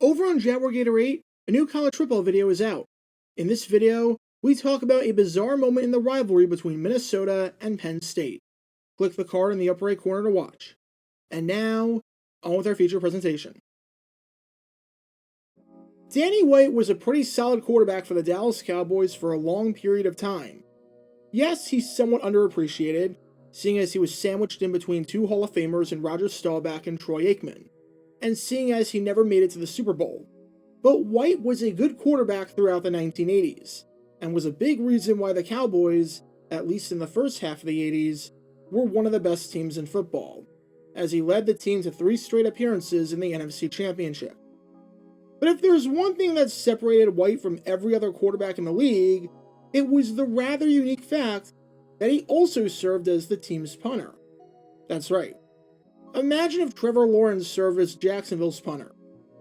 Over on Jaguar Gator 8, a new college football video is out. In this video, we talk about a bizarre moment in the rivalry between Minnesota and Penn State. Click the card in the upper right corner to watch. And now, on with our feature presentation. Danny White was a pretty solid quarterback for the Dallas Cowboys for a long period of time. Yes, he's somewhat underappreciated, seeing as he was sandwiched in between two Hall of Famers in Roger Staubach and Troy Aikman, and seeing as he never made it to the Super Bowl. But White was a good quarterback throughout the 1980s, and was a big reason why the Cowboys, at least in the first half of the 80s, were one of the best teams in football, as he led the team to 3 straight appearances in the NFC Championship. But if there's one thing that separated White from every other quarterback in the league, it was the rather unique fact that he also served as the team's punter. That's right. Imagine if Trevor Lawrence served as Jacksonville's punter,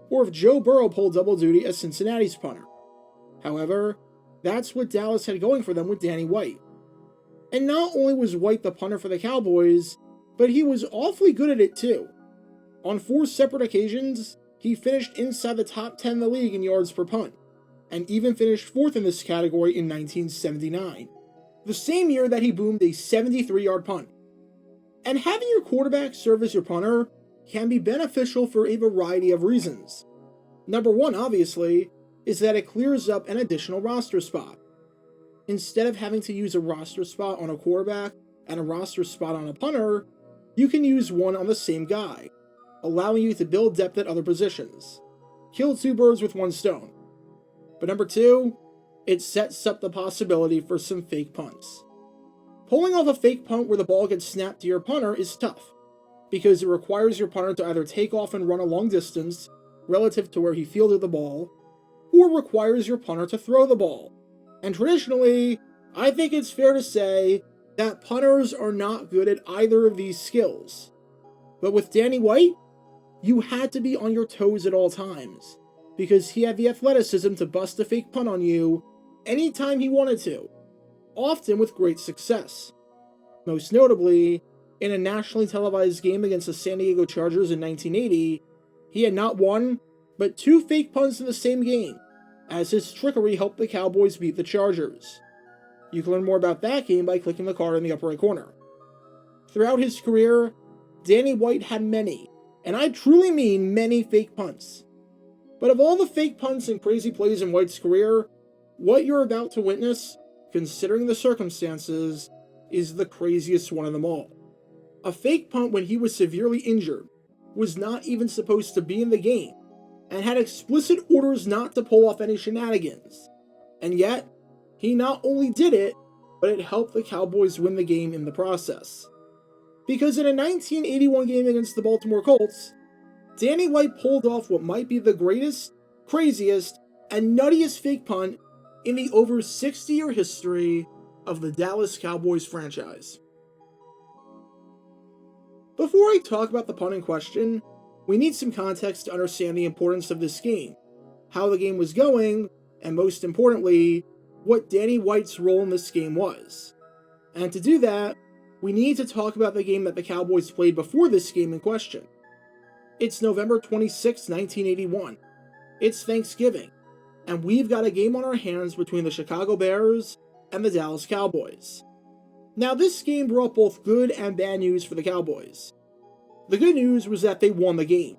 or if Joe Burrow pulled double duty as Cincinnati's punter. However, that's what Dallas had going for them with Danny White. And not only was White the punter for the Cowboys, but he was awfully good at it too. On 4 separate occasions, he finished inside the top 10 in the league in yards per punt, and even finished 4th in this category in 1979, the same year that he boomed a 73-yard punt. And having your quarterback serve as your punter can be beneficial for a variety of reasons. Number one, obviously, is that it clears up an additional roster spot. Instead of having to use a roster spot on a quarterback and a roster spot on a punter, you can use one on the same guy, allowing you to build depth at other positions. Kill 2 birds with 1 stone. But number 2, it sets up the possibility for some fake punts. Pulling off a fake punt where the ball gets snapped to your punter is tough, because it requires your punter to either take off and run a long distance relative to where he fielded the ball, or requires your punter to throw the ball. And traditionally, I think it's fair to say that punters are not good at either of these skills. But with Danny White, you had to be on your toes at all times, because he had the athleticism to bust a fake punt on you anytime he wanted to, often with great success. Most notably, in a nationally televised game against the San Diego Chargers in 1980, he had not 1, but 2 fake punts in the same game, as his trickery helped the Cowboys beat the Chargers. You can learn more about that game by clicking the card in the upper right corner. Throughout his career, Danny White had many, and I truly mean many, fake punts. But of all the fake punts and crazy plays in White's career, what you're about to witness, considering the circumstances, is the craziest one of them all. A fake punt when he was severely injured, was not even supposed to be in the game, and had explicit orders not to pull off any shenanigans. And yet, he not only did it, but it helped the Cowboys win the game in the process. Because in a 1981 game against the Baltimore Colts, Danny White pulled off what might be the greatest, craziest, and nuttiest fake punt in the over 60-year history of the Dallas Cowboys franchise. Before I talk about the punt in question, we need some context to understand the importance of this game, how the game was going, and most importantly, what Danny White's role in this game was. And to do that, we need to talk about the game that the Cowboys played before this game in question. It's November 26, 1981. It's Thanksgiving, and we've got a game on our hands between the Chicago Bears and the Dallas Cowboys. Now, this game brought both good and bad news for the Cowboys. The good news was that they won the game,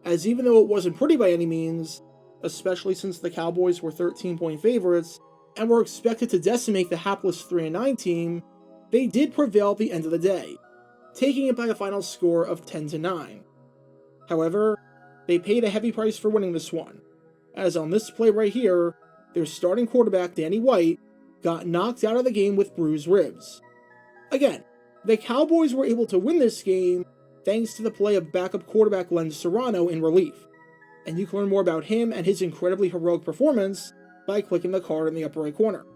as even though it wasn't pretty by any means, especially since the Cowboys were 13-point favorites and were expected to decimate the hapless 3-9 team, they did prevail at the end of the day, taking it by a final score of 10-9. However, they paid a heavy price for winning this one, as on this play right here, their starting quarterback Danny White got knocked out of the game with bruised ribs. Again, the Cowboys were able to win this game thanks to the play of backup quarterback Len Serrano in relief, and you can learn more about him and his incredibly heroic performance by clicking the card in the upper right corner.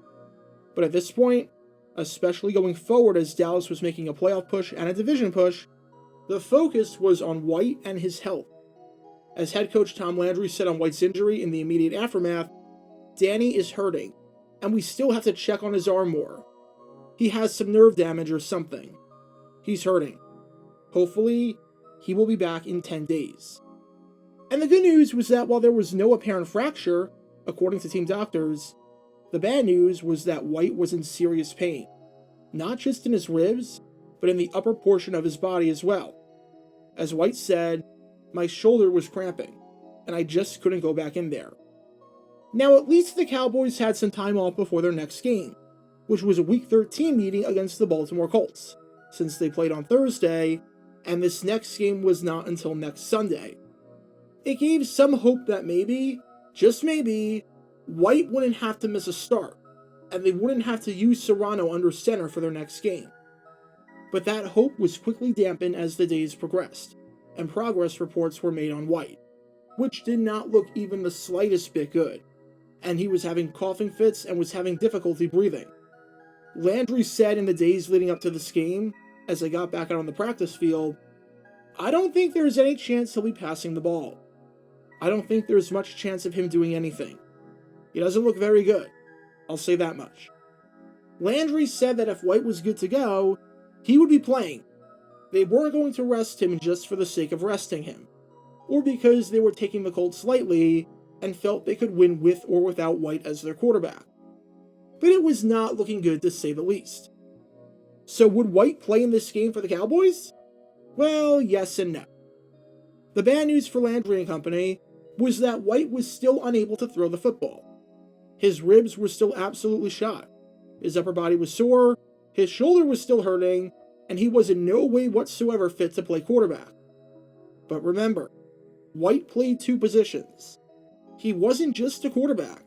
But at this point, especially going forward as Dallas was making a playoff push and a division push, the focus was on White and his health. As head coach Tom Landry said on White's injury in the immediate aftermath, Danny is hurting, and we still have to check on his arm more. He has some nerve damage or something. He's hurting. Hopefully, he will be back in 10 days. And the good news was that while there was no apparent fracture, according to team doctors, the bad news was that White was in serious pain, not just in his ribs, but in the upper portion of his body as well. As White said, "My shoulder was cramping, and I just couldn't go back in there." Now, at least the Cowboys had some time off before their next game, which was a Week 13 meeting against the Baltimore Colts, since they played on Thursday, and this next game was not until next Sunday. It gave some hope that maybe, just maybe, White wouldn't have to miss a start, and they wouldn't have to use Serrano under center for their next game. But that hope was quickly dampened as the days progressed, and progress reports were made on White, which did not look even the slightest bit good, and he was having coughing fits and was having difficulty breathing. Landry said in the days leading up to this game, as they got back out on the practice field, "I don't think there's any chance he'll be passing the ball. I don't think there's much chance of him doing anything. He doesn't look very good. I'll say that much." Landry said that if White was good to go, he would be playing. They weren't going to rest him just for the sake of resting him, or because they were taking the Colts lightly and felt they could win with or without White as their quarterback. But it was not looking good to say the least. So would White play in this game for the Cowboys? Well, yes and no. The bad news for Landry and company was that White was still unable to throw the football. His ribs were still absolutely shot. His upper body was sore, his shoulder was still hurting, and he was in no way whatsoever fit to play quarterback. But remember, White played two positions. He wasn't just a quarterback.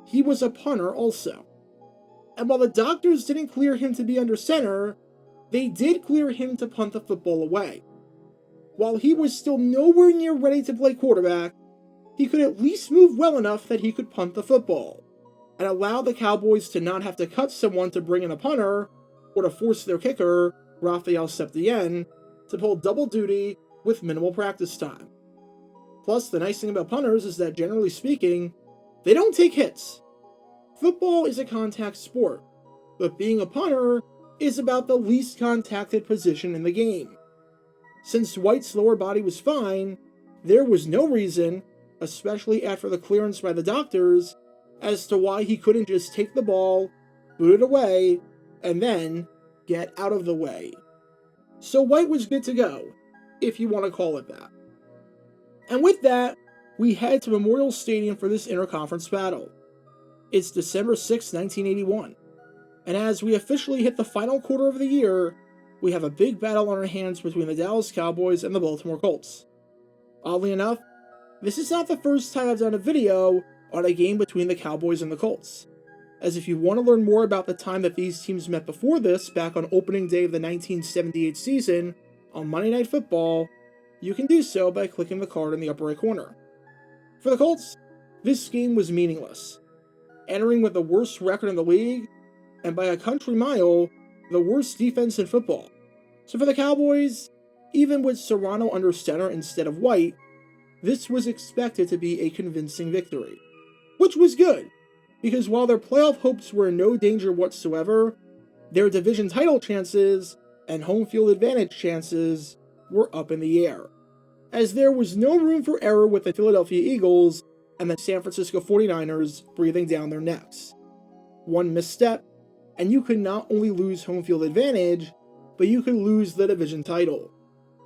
He was a punter also. And while the doctors didn't clear him to be under center, they did clear him to punt the football away. While he was still nowhere near ready to play quarterback, he could at least move well enough that he could punt the football, and allow the Cowboys to not have to cut someone to bring in a punter, or to force their kicker, Rafael Septien, to pull double duty with minimal practice time. Plus, the nice thing about punters is that, generally speaking, they don't take hits. Football is a contact sport, but being a punter is about the least contacted position in the game. Since White's lower body was fine, there was no reason, especially after the clearance by the doctors, as to why he couldn't just take the ball, boot it away, and then get out of the way. So White was good to go, if you want to call it that. And with that, we head to Memorial Stadium for this interconference battle. It's December 6, 1981, and as we officially hit the final quarter of the year, we have a big battle on our hands between the Dallas Cowboys and the Baltimore Colts. Oddly enough, this is not the first time I've done a video on a game between the Cowboys and the Colts, as if you want to learn more about the time that these teams met before this, back on opening day of the 1978 season, on Monday Night Football, you can do so by clicking the card in the upper right corner. For the Colts, this game was meaningless, entering with the worst record in the league, and by a country mile, the worst defense in football. So for the Cowboys, even with Serrano under center instead of White, this was expected to be a convincing victory. Which was good, because while their playoff hopes were in no danger whatsoever, their division title chances and home field advantage chances were up in the air, as there was no room for error with the Philadelphia Eagles and the San Francisco 49ers breathing down their necks. One misstep, and you could not only lose home field advantage, but you could lose the division title.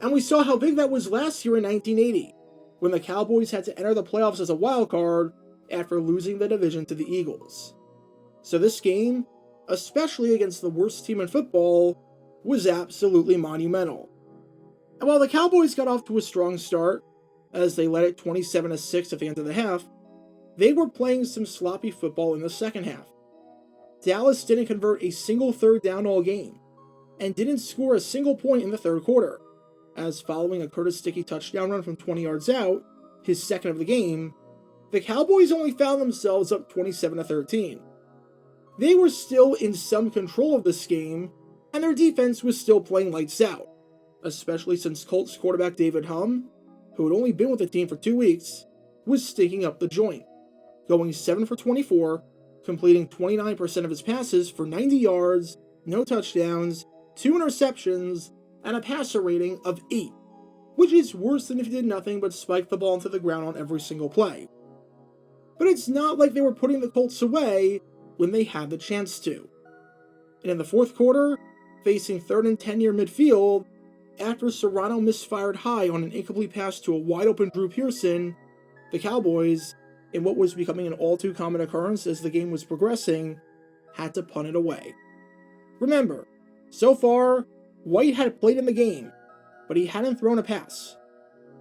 And we saw how big that was last year in 1980, when the Cowboys had to enter the playoffs as a wild card after losing the division to the Eagles. So this game, especially against the worst team in football, was absolutely monumental. And while the Cowboys got off to a strong start, as they led it 27-6 at the end of the half, they were playing some sloppy football in the second half. Dallas didn't convert a single third down all game, and didn't score a single point in the third quarter, as following a Curtis Dickey touchdown run from 20 yards out, his second of the game, the Cowboys only found themselves up 27-13. They were still in some control of this game, and their defense was still playing lights out, especially since Colts quarterback David Humm, who had only been with the team for 2 weeks, was stinking up the joint, going 7 for 24, completing 29% of his passes for 90 yards, no touchdowns, 2 interceptions, and a passer rating of 8, which is worse than if he did nothing but spike the ball into the ground on every single play. But it's not like they were putting the Colts away when they had the chance to. And in the fourth quarter, facing 3rd and 10 near midfield, after Serrano misfired high on an incomplete pass to a wide-open Drew Pearson, the Cowboys, in what was becoming an all-too common occurrence as the game was progressing, had to punt it away. Remember, so far, White had played in the game, but he hadn't thrown a pass.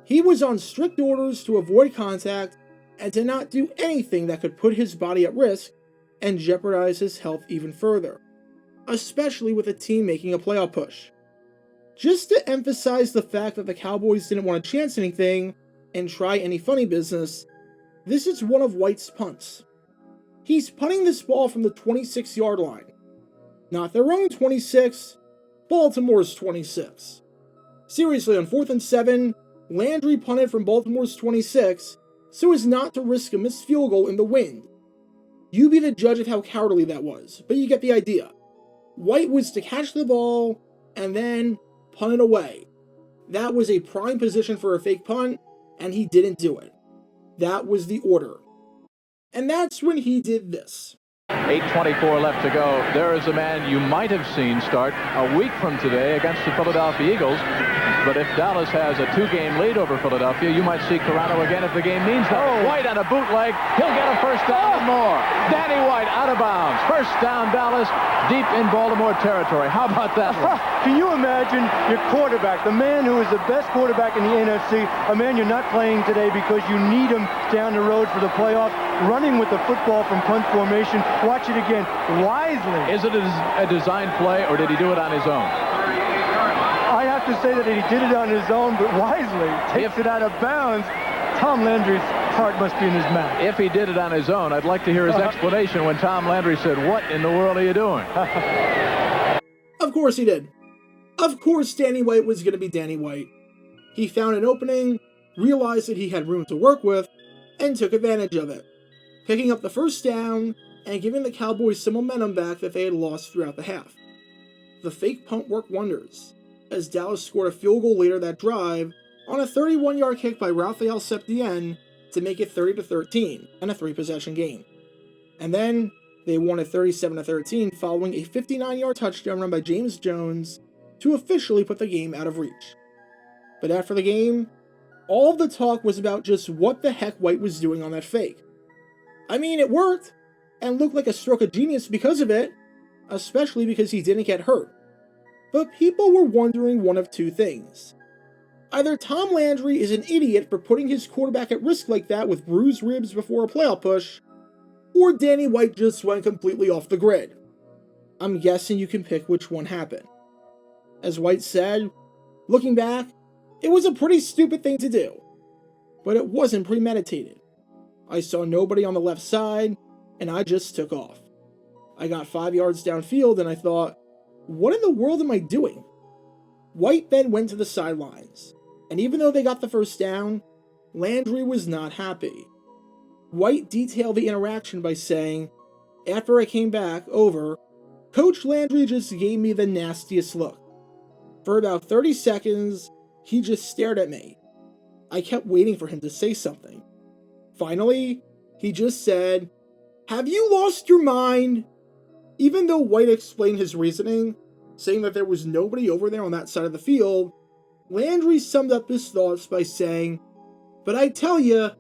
He was on strict orders to avoid contact and to not do anything that could put his body at risk and jeopardize his health even further, especially with a team making a playoff push. Just to emphasize the fact that the Cowboys didn't want to chance anything and try any funny business, this is one of White's punts. He's punting this ball from the 26-yard line. Not their own 26, Baltimore's 26. Seriously, on 4th and 7, Landry punted from Baltimore's 26 so as not to risk a missed field goal in the wind. You be the judge of how cowardly that was, but you get the idea. White was to catch the ball and then punt it away. That was a prime position for a fake punt, and he didn't do it. That was the order. And that's when he did this. 8:24 left to go. There is a man you might have seen start a week from today against the Philadelphia Eagles. But if Dallas has a 2-game lead over Philadelphia, you might see Corrado again if the game means nothing. White on a bootleg. He'll get a first down and more. Danny White out of bounds. First down, Dallas, deep in Baltimore territory. How about that one? Can you imagine your quarterback, the man who is the best quarterback in the NFC, a man you're not playing today because you need him down the road for the playoffs, running with the football from punt formation. Watch it again, wisely. Is it a design play, or did he do it on his own? I have to say that he did it on his own, but wisely. Takes it out of bounds. Tom Landry's heart must be in his mouth. If he did it on his own, I'd like to hear his explanation when Tom Landry said, "What in the world are you doing?" Of course he did. Of course Danny White was going to be Danny White. He found an opening, realized that he had room to work with, and took advantage of it, picking up the first down and giving the Cowboys some momentum back that they had lost throughout the half. The fake punt worked wonders, as Dallas scored a field goal later that drive on a 31-yard kick by Raphael Septien to make it 30-13 and a 3-possession game. And then they won at 37-13 following a 59-yard touchdown run by James Jones to officially put the game out of reach. But after the game, all of the talk was about just what the heck White was doing on that fake. I mean, it worked, and looked like a stroke of genius because of it, especially because he didn't get hurt. But people were wondering one of two things. Either Tom Landry is an idiot for putting his quarterback at risk like that with bruised ribs before a playoff push, or Danny White just went completely off the grid. I'm guessing you can pick which one happened. As White said, looking back, it was a pretty stupid thing to do, but it wasn't premeditated. I saw nobody on the left side, and I just took off. I got 5 yards downfield, and I thought, what in the world am I doing? White then went to the sidelines, and even though they got the first down, Landry was not happy. White detailed the interaction by saying, after I came back over, Coach Landry just gave me the nastiest look. For about 30 seconds, he just stared at me. I kept waiting for him to say something. Finally, he just said, "Have you lost your mind?" Even though White explained his reasoning, saying that there was nobody over there on that side of the field, Landry summed up his thoughts by saying, "But I tell you,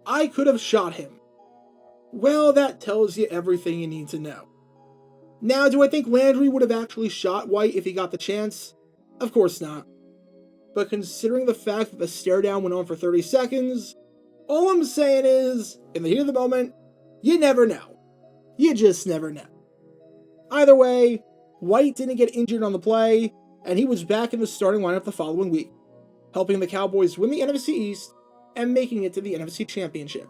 I could have shot him." Well, that tells you everything you need to know. Now, do I think Landry would have actually shot White if he got the chance? Of course not. But considering the fact that the stare down went on for 30 seconds, all I'm saying is, in the heat of the moment, you never know. You just never know. Either way, White didn't get injured on the play, and he was back in the starting lineup the following week, helping the Cowboys win the NFC East and making it to the NFC Championship.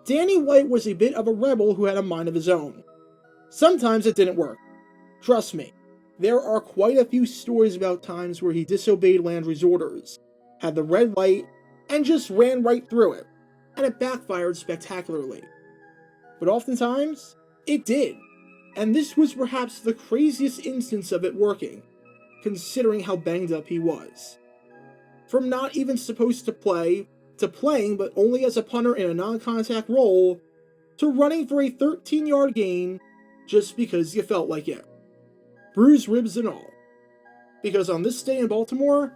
Danny White was a bit of a rebel who had a mind of his own. Sometimes it didn't work. Trust me, there are quite a few stories about times where he disobeyed Landry's orders, had the red light, and just ran right through it, and it backfired spectacularly. But oftentimes, it did, and this was perhaps the craziest instance of it working, considering how banged up he was. from not even supposed to play, to playing but only as a punter in a non-contact role, to running for a 13-yard gain just because you felt like it. Bruised ribs and all. Because on this day in Baltimore,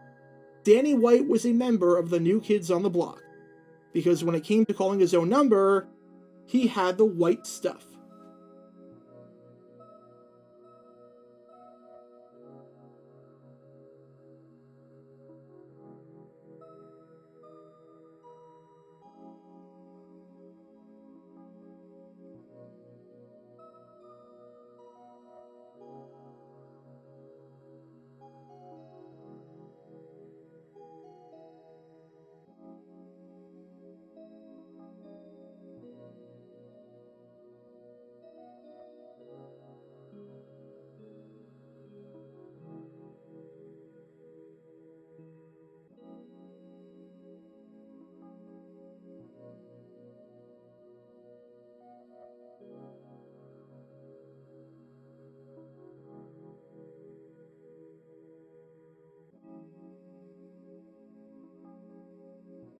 Danny White was a member of the New Kids on the Block. Because when it came to calling his own number, he had the white stuff.